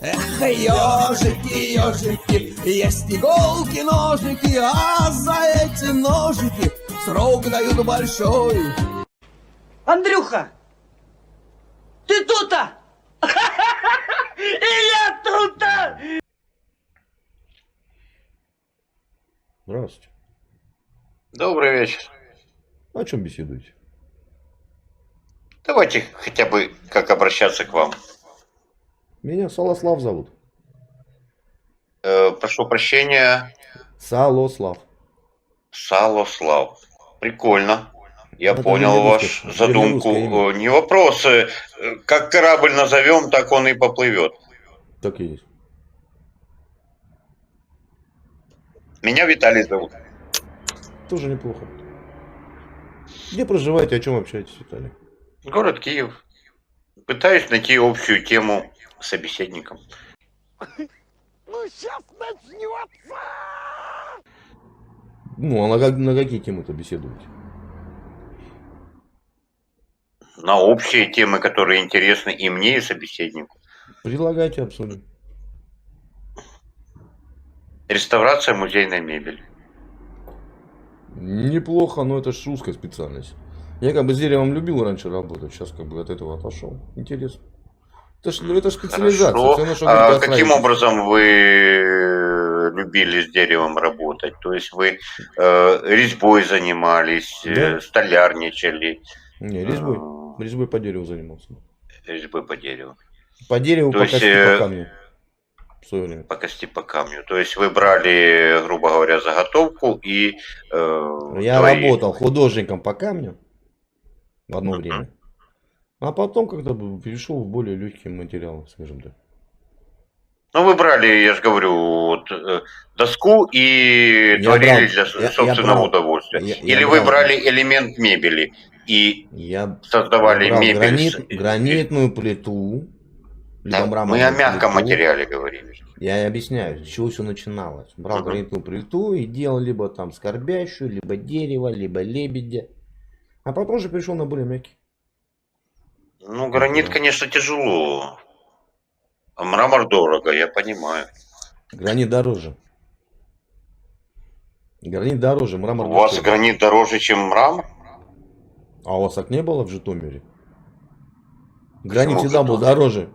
Эх, ежики, ежики, есть иголки, ножики, а за эти ножики срок дают большой. Андрюха, ты тут-то? И я тут-то! Здравствуйте. Добрый вечер. О чем беседуете? Давайте хотя бы как обращаться к вам. Меня Салослав зовут. Прошу прощения, Салослав. Салослав. Прикольно. Я Это понял вашу древнерусское задумку. имя. Не вопрос. Как корабль назовем, так он и поплывет. Так и есть. Меня Виталий зовут. Тоже неплохо. Где проживаете, о чем общаетесь, Виталий? Город Киев. Пытаюсь найти общую тему с собеседником. Ну сейчас начнется! Ну, а на какие темы-то беседуете? На общие темы, которые интересны и мне, и собеседнику. Предлагайте, обсудим. Реставрация музейной мебели. Неплохо, но это ж узкая специальность. Я как бы с деревом любил раньше работать, сейчас как бы от этого отошел. Интересно. Это ж специализация. Хорошо. Всё равно, что говорить о Каким строительстве. образом вы любили с деревом работать? То есть вы резьбой занимались, Да. столярничали, Не, резьбой. Резьбой по дереву занимался. резьбой по дереву. По дереву, То по есть, кости, по камню. В свое время. По кости, по камню. То есть вы брали, грубо говоря, заготовку и Я твои... работал художником по камню в одно время. А потом как-то перешел в более легкие материалы, скажем так. Ну, вы брали, я же говорю, вот, доску и творили для собственного удовольствия. Или вы брали элемент мебели и создавали брал мебель. гранитную плиту. Да, либо мы о мраморную мягком плиту. материале говорим. Я объясняю, с чего все начиналось. Брал гранитную плиту и делал либо там скорбящую, либо дерево, либо лебедя. А потом же перешел на более мягкий. Ну, гранит, конечно, тяжело. А мрамор дорого, я понимаю. Гранит дороже. Гранит дороже, мрамор У вас дешевле. гранит дороже, чем мрамор? А у вас так не было в Житомире? Гранит Почему в всегда был Житомире? дороже.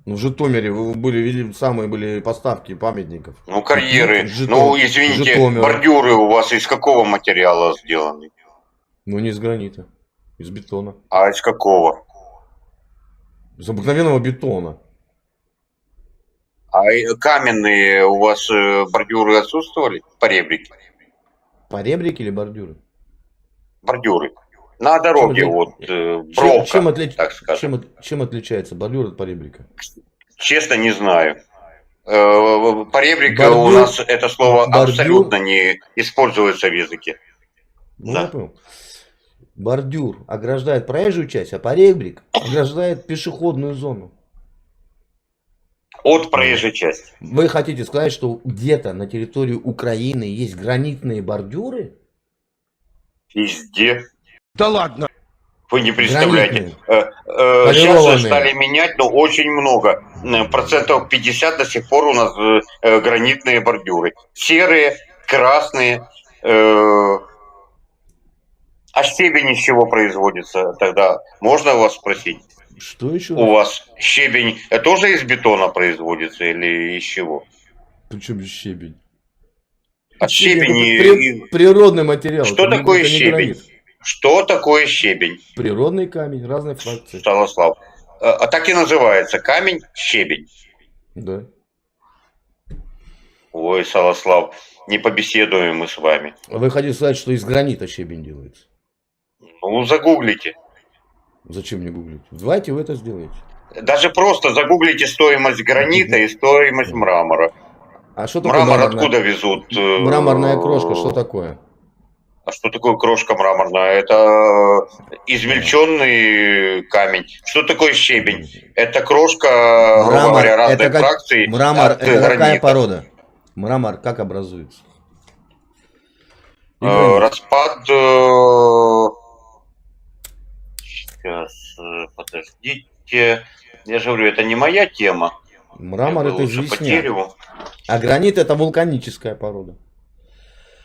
Ну, в Житомире вы были самые были поставки памятников. Ну, карьеры. Житомир. Ну, извините, Житомира. бордюры у вас из какого материала сделаны? Ну, не из гранита. Из бетона. А из какого? Из обыкновенного бетона. А каменные у вас бордюры отсутствовали? Поребрики? Поребрики или бордюры? Бордюры. На дороге, вот, бровка, так скажем. Чем отличается бордюр от поребрика? Честно, не знаю. Поребрика у нас это слово абсолютно не используется в языке. Ну, я понял. Бордюр ограждает проезжую часть, а поребрик ограждает пешеходную зону. От проезжей части. Вы хотите сказать, что где-то на территории Украины есть гранитные бордюры? Везде. Да ладно. Вы не представляете. Полированные. Сейчас же стали менять, но очень много. Процентов 50 до сих пор у нас гранитные бордюры. Серые, красные. А щебень из чего производится тогда? Можно вас спросить? Что еще? У вас щебень тоже из бетона производится или из чего? Причем щебень? А щебень... Природный материал. Что такое щебень? Что такое щебень? Природный камень, разной фракции. Салослав. А так и называется. Камень, щебень. Да. Ой, Салослав, не побеседуем мы с вами. Вы хотите сказать, что из гранита щебень делается? Ну, загуглите. Зачем мне гуглить? Давайте вы это сделаете. Даже просто загуглите стоимость гранита и стоимость мрамора. А что такое Мрамор откуда везут? Мраморная крошка, что такое? А что такое крошка мраморная? Это измельченный камень. Что такое щебень? Это крошка, грубо говоря, разной фракции. Мрамор это какая порода? Мрамор как образуется? Распад... Сейчас, подождите. Я же говорю, это не моя тема. Мрамор это лучше по известняк. дереву. А гранит это вулканическая порода.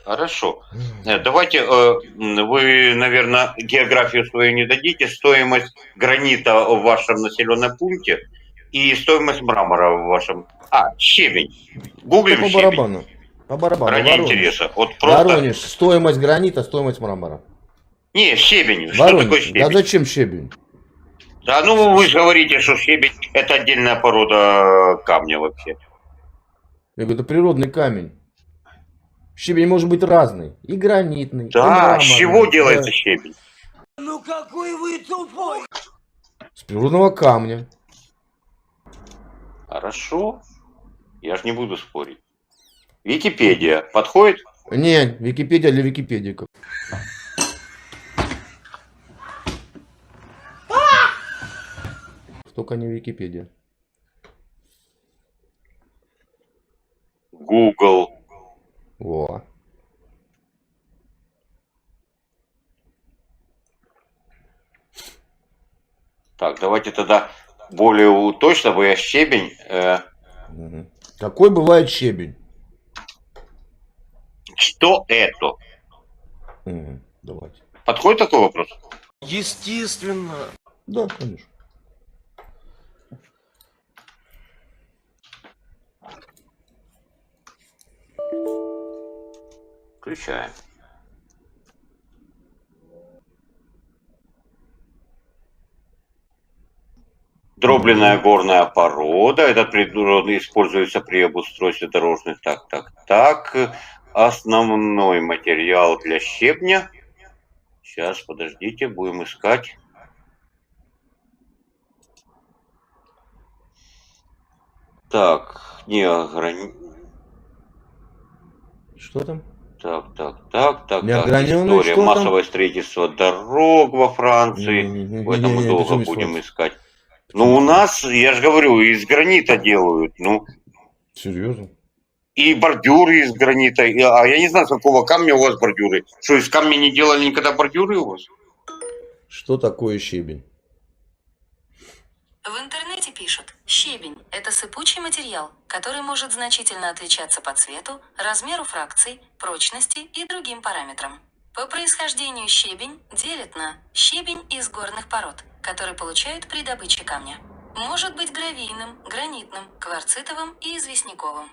Хорошо. Давайте, вы, наверное, географию свою не дадите, стоимость гранита в вашем населенном пункте и стоимость мрамора в вашем... щебень. Гуглим По щебень. барабану. По барабану. Ради Воронеж. интереса. Вот просто... Воронеж. Стоимость гранита, стоимость мрамора. Не, щебень. Что Воронеж. такое щебень? Да зачем щебень? Да, ну вы же говорите, что щебень это отдельная порода камня вообще. Я говорю, это природный камень. Щебень может быть разный. И гранитный, и Да, мраморный. с чего Да. делается щебень? Ну какой вы тупой! С природного камня. Хорошо. Я же не буду спорить. Википедия подходит? Не, Википедия для википедиков. Только не Википедия. Google. Во. Так, давайте тогда более точно, бо я щебень. Угу. Какой бывает щебень? Что это? Угу. Давайте. Подходит такой вопрос? Естественно. Да, конечно. Включаем. Дробленная горная порода. Этот природный используется при обустройстве дорожных. Так. Основной материал для щебня. Сейчас, подождите, будем искать. Так, не Что там? Так. Неограненное История что там? массовое строительство дорог во Франции. В этом мы долго будем искать. Ну, у нас, я же говорю, из гранита делают. Ну, Серьезно? и бордюры из гранита. А я не знаю, с какого камня у вас бордюры. Что, из камня не делали никогда бордюры у вас? Что такое щебень? В интернете пишут, щебень – это сыпучий материал, который может значительно отличаться по цвету, размеру фракций, прочности и другим параметрам. По происхождению щебень делят на щебень из горных пород, который получают при добыче камня. Может быть гравийным, гранитным, кварцитовым и известняковым.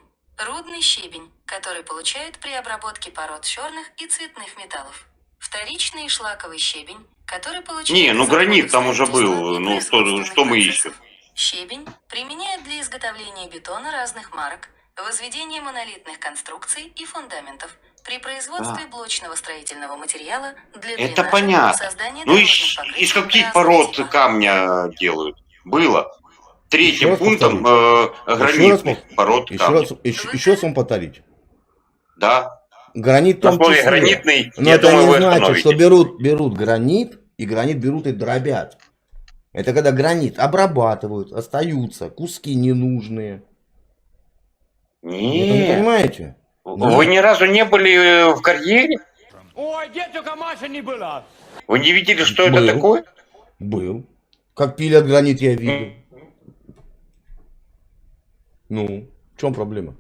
Рудный щебень, который получают при обработке пород черных и цветных металлов. Вторичный шлаковый щебень, который получают... Не, ну из гранит там уже отходов был. строительства и Ну, производственных что мы процессов. ищем? Щебень применяют для изготовления бетона разных марок, возведения монолитных конструкций и фундаментов, при производстве блочного строительного материала для Это дренажа и понятно. создания Ну, дорожных покрытий из каких разного пород типа. камня делают? Было. Третьим раз пунктом повторите. гранитных пород камня. Еще раз вам повторить. Да. Гранит в На том слове числе. гранитный, Но я это думаю, не вы значит, что остановитесь. берут гранит, и гранит берут и дробят. Это когда гранит обрабатывают, остаются куски ненужные. Это не Нет. понимаете? Вы ни разу не были в карьере? Ой, дедушка Маша не была. Вы не видели, что Был. это такое? Был. Как пилят гранит, я видел. Ну, в чем проблема?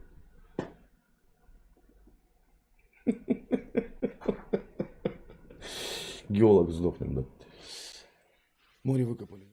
Геолог сдохнет, да. Море выкопали.